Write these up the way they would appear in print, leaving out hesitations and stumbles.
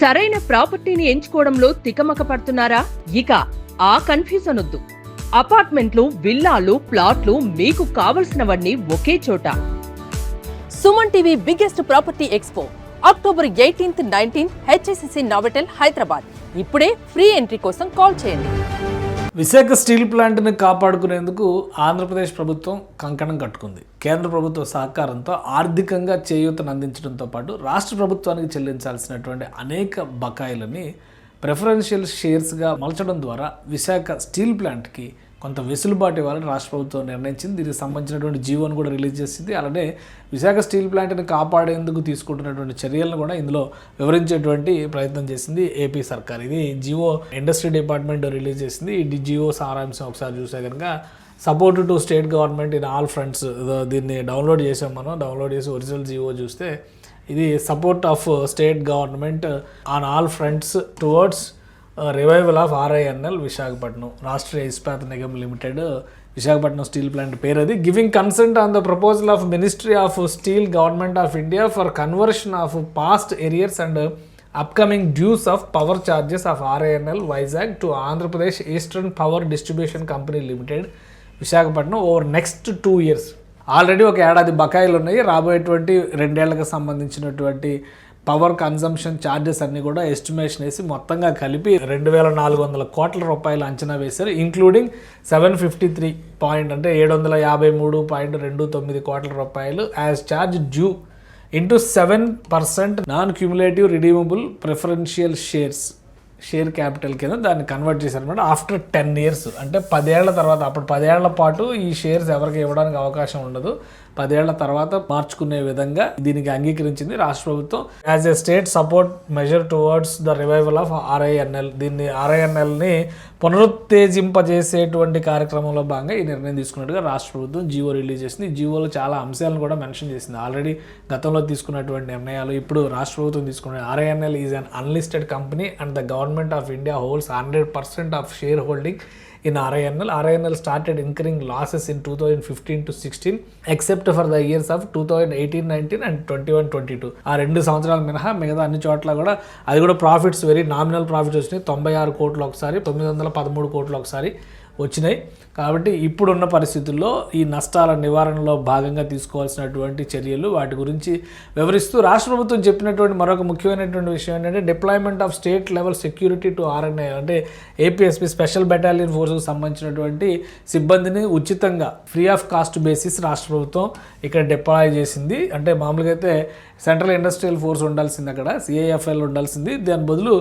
సరైన ప్రాపర్టీని ఎంచుకోవడంలో తికమక పడుతున్నారా? ఇక ఆ కన్ఫ్యూజన్ వద్దు. అపార్ట్మెంట్లు, విల్లాలు, ప్లాట్లు మీకు కావలసినవన్నీ ఒకే చోట. Suman TV biggest property expo October 18th, 19th HSCC Novotel Hyderabad. ఇప్పుడే ఫ్రీ ఎంట్రీ కోసం కాల్ చేయండి. విశాఖ స్టీల్ ప్లాంట్ని కాపాడుకునేందుకు ఆంధ్రప్రదేశ్ ప్రభుత్వం కంకణం కట్టుకుంది. కేంద్ర ప్రభుత్వ సహకారంతో ఆర్థికంగా చేయూతను అందించడంతో పాటు రాష్ట్ర ప్రభుత్వానికి చెల్లించాల్సినటువంటి అనేక బకాయిలని ప్రిఫరెన్షియల్ షేర్స్గా మలచడం ద్వారా విశాఖ స్టీల్ ప్లాంట్కి కొంత వెసులుబాటు ఇవ్వాలని రాష్ట్ర ప్రభుత్వం నిర్ణయించింది. దీనికి సంబంధించినటువంటి జీవోను కూడా రిలీజ్ చేసింది. అలానే విశాఖ స్టీల్ ప్లాంట్ని కాపాడేందుకు తీసుకుంటున్నటువంటి చర్యలను కూడా ఇందులో వివరించేటువంటి ప్రయత్నం చేసింది ఏపీ సర్కార్. ఇది జీవో ఇండస్ట్రీ డిపార్ట్మెంట్ రిలీజ్ చేసింది. ఈ జీవో సారాంశం ఒకసారి చూసే కనుక support to state government in all fronts, దీన్ని డౌన్లోడ్ చేసాం. మనం డౌన్లోడ్ చేసి ఒరిజినల్ జీవో చూస్తే ఇది support of state government on all fronts towards revival of RINL Visakhapatnam, Rashtriya Ispat Nigam limited, Visakhapatnam steel plant పేరు అది. Giving consent on the proposal of ministry of steel, government of India for conversion of past arrears and upcoming dues of power charges of RINL Vizag to Andhra Pradesh eastern power distribution company limited Visakhapatnam over next 2 years. Already ఒక ఏడాది బకాయిలు ఉన్నాయి. రాబోయేటువంటి 2 ఏళ్లకు సంబంధించినటువంటి power consumption charges అన్నీ కూడా estimation వేసి మొత్తంగా కలిపి 2,400 కోట్ల రూపాయలు అంచనా వేశారు. ఇంక్లూడింగ్ 753 కోట్ల రూపాయలు as charge due into 7% non cumulative redeemable preferential share capital కింద దాన్ని కన్వర్ట్ చేశారనమాట. ఆఫ్టర్ 10 years, అంటే 10 ఏళ్ల తర్వాత. అప్పుడు 10 ఏళ్ల పాటు ఈ షేర్స్ ఎవరికి ఇవ్వడానికి అవకాశం ఉండదు. 10 ఏళ్ల తర్వాత మార్చుకునే విధంగా దీనికి అంగీకరించింది రాష్ట్ర ప్రభుత్వం. As a state support measure towards the revival of RINL. దీన్ని RINLని పునరుత్తేజింపజేసేటువంటి కార్యక్రమంలో భాగంగా ఈ నిర్ణయం తీసుకున్నట్టుగా రాష్ట్ర ప్రభుత్వం జీవో రిలీజ్ చేసింది. ఈ జీవోలో చాలా అంశాలను కూడా మెన్షన్ చేసింది. ఆల్రెడీ గతంలో తీసుకున్నటువంటి నిర్ణయాలు, ఇప్పుడు రాష్ట్ర ప్రభుత్వం తీసుకున్న RINL is an unlisted company and the government of India holds 100% of share holding in RINL. RINL started incurring losses in 2015 to 16 except for the years of 2018-19 and 21-22. ఆ 2 సంవత్సరాలు మినహా మిగతా అన్ని చోట్ల కూడా అది కూడా ప్రాఫిట్స్, వెరీ నామినల్ ప్రాఫిట్స్ వచ్చినాయి. 96 కోట్లు ఒకసారి, 913 కోట్లు ఒకసారి వచ్చినాయి. కాబట్టి ఇప్పుడున్న పరిస్థితుల్లో ఈ నష్టాల నివారణలో భాగంగా తీసుకోవాల్సినటువంటి చర్యలు, వాటి గురించి వివరిస్తూ రాష్ట్ర ప్రభుత్వం చెప్పినటువంటి మరొక ముఖ్యమైనటువంటి విషయం ఏంటంటే deployment of state level security to RNL, అంటే APSP స్పెషల్ బెటాలియన్ ఫోర్స్కి సంబంధించినటువంటి సిబ్బందిని ఉచితంగా ఫ్రీ ఆఫ్ కాస్ట్ బేసిస్ రాష్ట్ర ప్రభుత్వం ఇక్కడ డిప్లాయ్ చేసింది. అంటే మామూలుగా అయితే సెంట్రల్ ఇండస్ట్రియల్ ఫోర్స్ ఉండాల్సింది, అక్కడ CIFL ఉండాల్సింది. దాని బదులు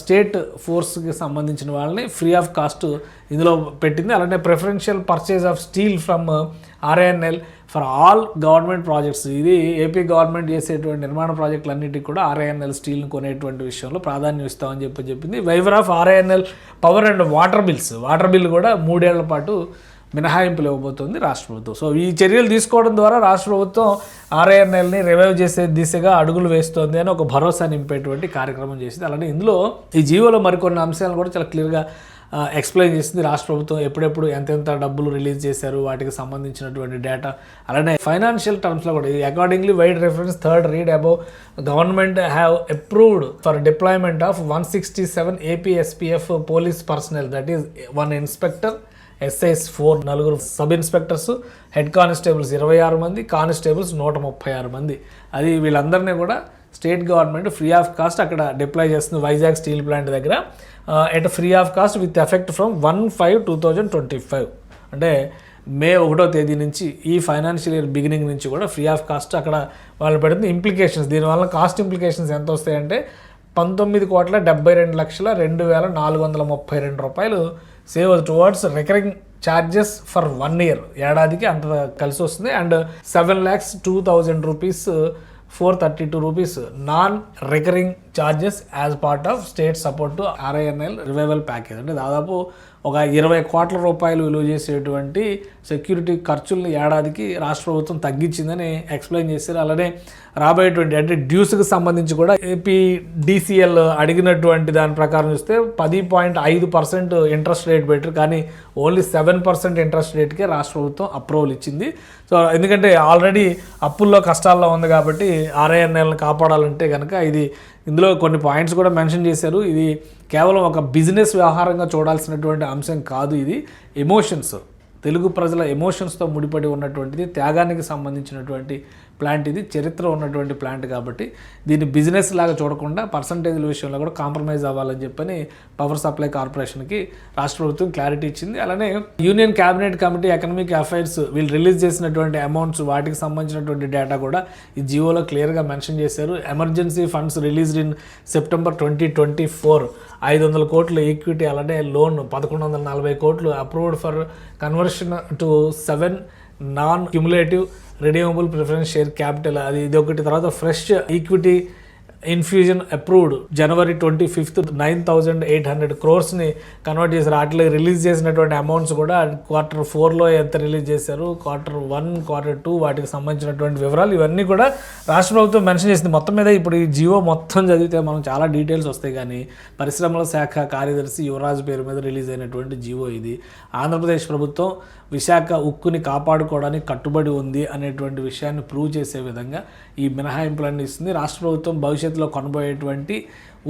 స్టేట్ ఫోర్స్కి సంబంధించిన వాళ్ళని ఫ్రీ ఆఫ్ కాస్ట్ ఇందులో పెట్టింది. అలానే preferential purchase of steel from RINL for all government projects. ఇది ఏపీ గవర్నమెంట్ చేసేటువంటి నిర్మాణ ప్రాజెక్టులన్నిటికీ కూడా RINL స్టీల్ని కొనేటువంటి విషయంలో ప్రాధాన్యం ఇస్తామని చెప్పింది. Waiver of RINL power and water bill కూడా 3 ఏళ్ల పాటు మినహాయింపులు ఇవ్వబోతోంది రాష్ట్ర ప్రభుత్వం. సో ఈ చర్యలు తీసుకోవడం ద్వారా రాష్ట్ర ప్రభుత్వం RINLని రివైవ్ చేసే దిశగా అడుగులు వేస్తోంది అని ఒక భరోసా నింపేటువంటి కార్యక్రమం చేసింది. అలానే ఇందులో ఈ జీవోలో మరికొన్ని అంశాలను కూడా చాలా క్లియర్గా ఎక్స్ప్లెయిన్ చేసింది. రాష్ట్ర ప్రభుత్వం ఎప్పుడెప్పుడు ఎంతెంత డబ్బులు రిలీజ్ చేశారు, వాటికి సంబంధించినటువంటి డేటా, అలానే ఫైనాన్షియల్ టర్మ్స్లో కూడా accordingly wide reference third read above government have approved for deployment of 167 APSPF police personnel, that is 1 inspector, SIs 4, 4 sub inspectors, head constables 26 మంది, కానిస్టేబుల్స్ 136 మంది. అది వీళ్ళందరినీ కూడా state government free of cost అక్కడ deploy చేస్తుంది Vizag steel plant దగ్గర at free of cost with effect from 1/5/2025. అంటే May 1వ తేదీ నుంచి ఈ ఫైనాన్షియల్ ఇయర్ బిగినింగ్ నుంచి కూడా ఫ్రీ ఆఫ్ కాస్ట్ అక్కడ వాళ్ళు పెడుతుంది. ఇంప్లికేషన్స్, దీనివల్ల కాస్ట్ ఇంప్లికేషన్స్ ఎంత వస్తాయంటే 19,72,2,432 రూపాయలు save towards recurring charges for 1 year, ఏడాదికి అంత కలిసి వస్తుంది. And 7,02,000 rupees 432 rupees non recurring charges as part of state support to RINL revival package. అంటే దాదాపు ఒక 20 కోట్ల రూపాయలు విలువ చేసేటువంటి సెక్యూరిటీ ఖర్చుల్ని ఏడాదికి రాష్ట్ర ప్రభుత్వం తగ్గించిందని ఎక్స్ప్లెయిన్ చేశారు. అలానే రాబోయేటువంటి అంటే డ్యూస్కి సంబంధించి కూడా APDCL అడిగినటువంటి దాని ప్రకారం చూస్తే 10.5% ఇంట్రెస్ట్ రేట్ పెట్టారు, కానీ ఓన్లీ 7% ఇంట్రెస్ట్ రేట్కే రాష్ట్ర ప్రభుత్వం అప్రూవల్ ఇచ్చింది. సో ఎందుకంటే ఆల్రెడీ అప్పుల్లో కష్టాల్లో ఉంది కాబట్టి RINLని కాపాడాలంటే కనుక ఇది ఇందులో కొన్ని పాయింట్స్ కూడా మెన్షన్ చేశారు. ఇది కేవలం ఒక బిజినెస్ వ్యవహారంగా చూడాల్సినటువంటి అంశం కాదు, ఇది ఎమోషన్స్, తెలుగు ప్రజల ఎమోషన్స్తో ముడిపడి ఉన్నటువంటిది, త్యాగానికి సంబంధించినటువంటి ప్లాంట్, ఇది చరిత్ర ఉన్నటువంటి ప్లాంట్ కాబట్టి దీన్ని బిజినెస్ లాగా చూడకుండా పర్సంటేజ్ల విషయంలో కూడా కాంప్రమైజ్ అవ్వాలని చెప్పని పవర్ సప్లై కార్పొరేషన్కి రాష్ట్ర ప్రభుత్వం క్లారిటీ ఇచ్చింది. అలానే union cabinet committee economic affairs వీళ్ళు రిలీజ్ చేసినటువంటి అమౌంట్స్, వాటికి సంబంధించినటువంటి డేటా కూడా ఈ జియోలో క్లియర్గా మెన్షన్ చేశారు. Emergency funds released in September 2024 500 కోట్ల ఈక్విటీ, అలానే లోన్ 1140 కోట్లు approved for conversion to 7 non cumulative redeemable preference share capital, అది ఇది ఒకటి. తర్వాత fresh equity infusion approved January 25 9,800 crores-ని కన్వర్ట్ చేశారు. వాటిలో రిలీజ్ చేసినటువంటి అమౌంట్స్ కూడా Q4లో ఎంత రిలీజ్ చేశారు, Q1, Q2 వాటికి సంబంధించినటువంటి వివరాలు ఇవన్నీ కూడా రాష్ట్ర ప్రభుత్వం మెన్షన్ చేసింది. మొత్తం మీద ఇప్పుడు ఈ జియో మొత్తం చదివితే మనం చాలా డీటెయిల్స్ వస్తాయి, కానీ పరిశ్రమల శాఖ కార్యదర్శి యువరాజ్ పేరు మీద రిలీజ్ అయినటువంటి జియో ఇది. ఆంధ్రప్రదేశ్ ప్రభుత్వం విశాఖ ఉక్కుని కాపాడుకోవడానికి కట్టుబడి ఉంది అనేటువంటి విషయాన్ని ప్రూవ్ చేసే విధంగా ఈ మినహాయింపులన్నీ ఇస్తుంది. రాష్ట్ర ప్రభుత్వం భవిష్యత్తులో కొనబోయేటువంటి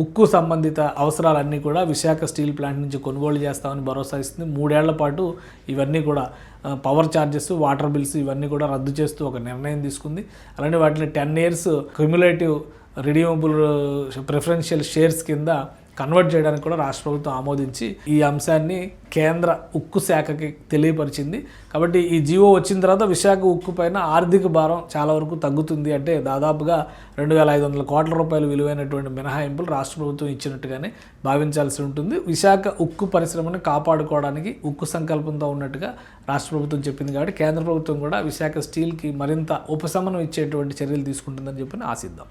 ఉక్కు సంబంధిత అవసరాలన్నీ కూడా విశాఖ స్టీల్ ప్లాంట్ నుంచి కొనుగోలు చేస్తామని భరోసా ఇస్తుంది. 3 ఏళ్ల పాటు ఇవన్నీ కూడా పవర్ ఛార్జెస్, వాటర్ బిల్స్ ఇవన్నీ కూడా రద్దు చేస్తూ ఒక నిర్ణయం తీసుకుంది. అలానే వాటిని 10 years cumulative redeemable preferential shares కింద కన్వర్ట్ చేయడానికి కూడా రాష్ట్ర ప్రభుత్వం ఆమోదించి ఈ అంశాన్ని కేంద్ర ఉక్కు శాఖకి తెలియపరిచింది. కాబట్టి ఈ జియో వచ్చిన తర్వాత విశాఖ ఉక్కు పైన ఆర్థిక భారం చాలా వరకు తగ్గుతుంది. అంటే దాదాపుగా 2,500 కోట్ల రూపాయలు విలువైనటువంటి మినహాయింపులు రాష్ట్ర ప్రభుత్వం ఇచ్చినట్టుగానే భావించాల్సి ఉంటుంది. విశాఖ ఉక్కు పరిశ్రమను కాపాడుకోవడానికి ఉక్కు సంకల్పంతో ఉన్నట్టుగా రాష్ట్ర ప్రభుత్వం చెప్పింది. కాబట్టి కేంద్ర ప్రభుత్వం కూడా విశాఖ స్టీల్కి మరింత ఉపశమనం ఇచ్చేటువంటి చర్యలు తీసుకుంటుందని చెప్పి ఆశిద్దాం.